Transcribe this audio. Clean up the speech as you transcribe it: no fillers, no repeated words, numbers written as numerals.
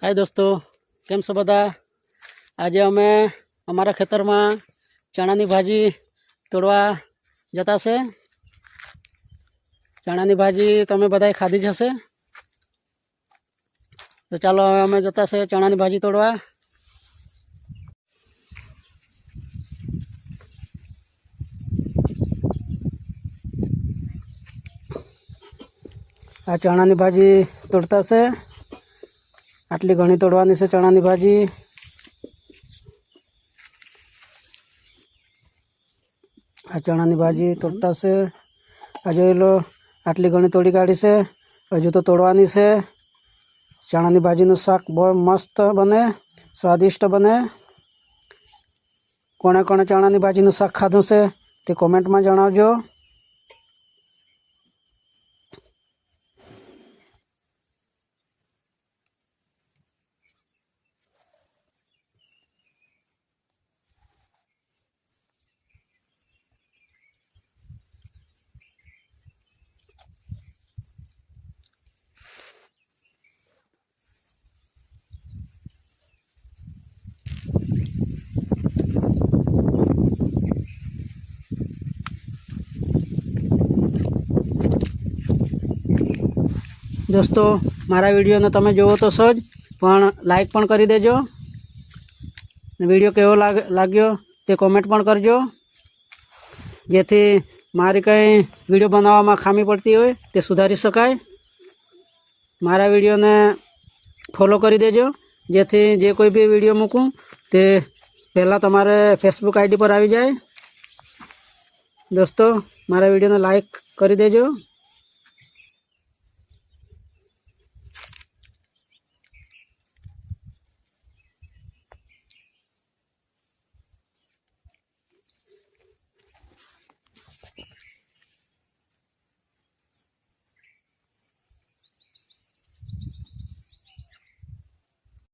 हाय दोस्तों, केम छो बधा। आज अमे अमरा खेतर में चना नी भाजी तोड़वा जता से। चना नी भाजी तमे बधाए खाधी ज हशे, तो चालो अमे जता से चना नी भाजी तोड़वा। आ चना नी भाजी तोड़ता से। आटली घणी तोड़वानी से चना नी भाजी। आ चना नी भाजी तोड़ता से। आज लो आटली घणी तोड़ी काढ़ी से। हजू तो तोड़वानी से। चना नी भाजी नु शाक बहुत मस्त बने, स्वादिष्ट बने। कोने कोने चना नी भाजी नु शाक खाधुं से ते कमेंट में जणावजो। दोस्तों, मारा वीडियो ने तमे जोवो तो सज पण लाइक पण करी देजो। वीडियो केवो लाग्यो ते कमेंट पण करजो, जेथी मारी कई वीडियो बनाववामां खामी पड़ती होय ते सुधारी शकाय। मारा वीडियो ने फॉलो करी देजो, जेथी जे कोई भी वीडियो मूकूं ते पहला तमारे फेसबुक आईडी पर आवी जाए। दोस्तों, मारा वीडियो ने लाइक करी देजो।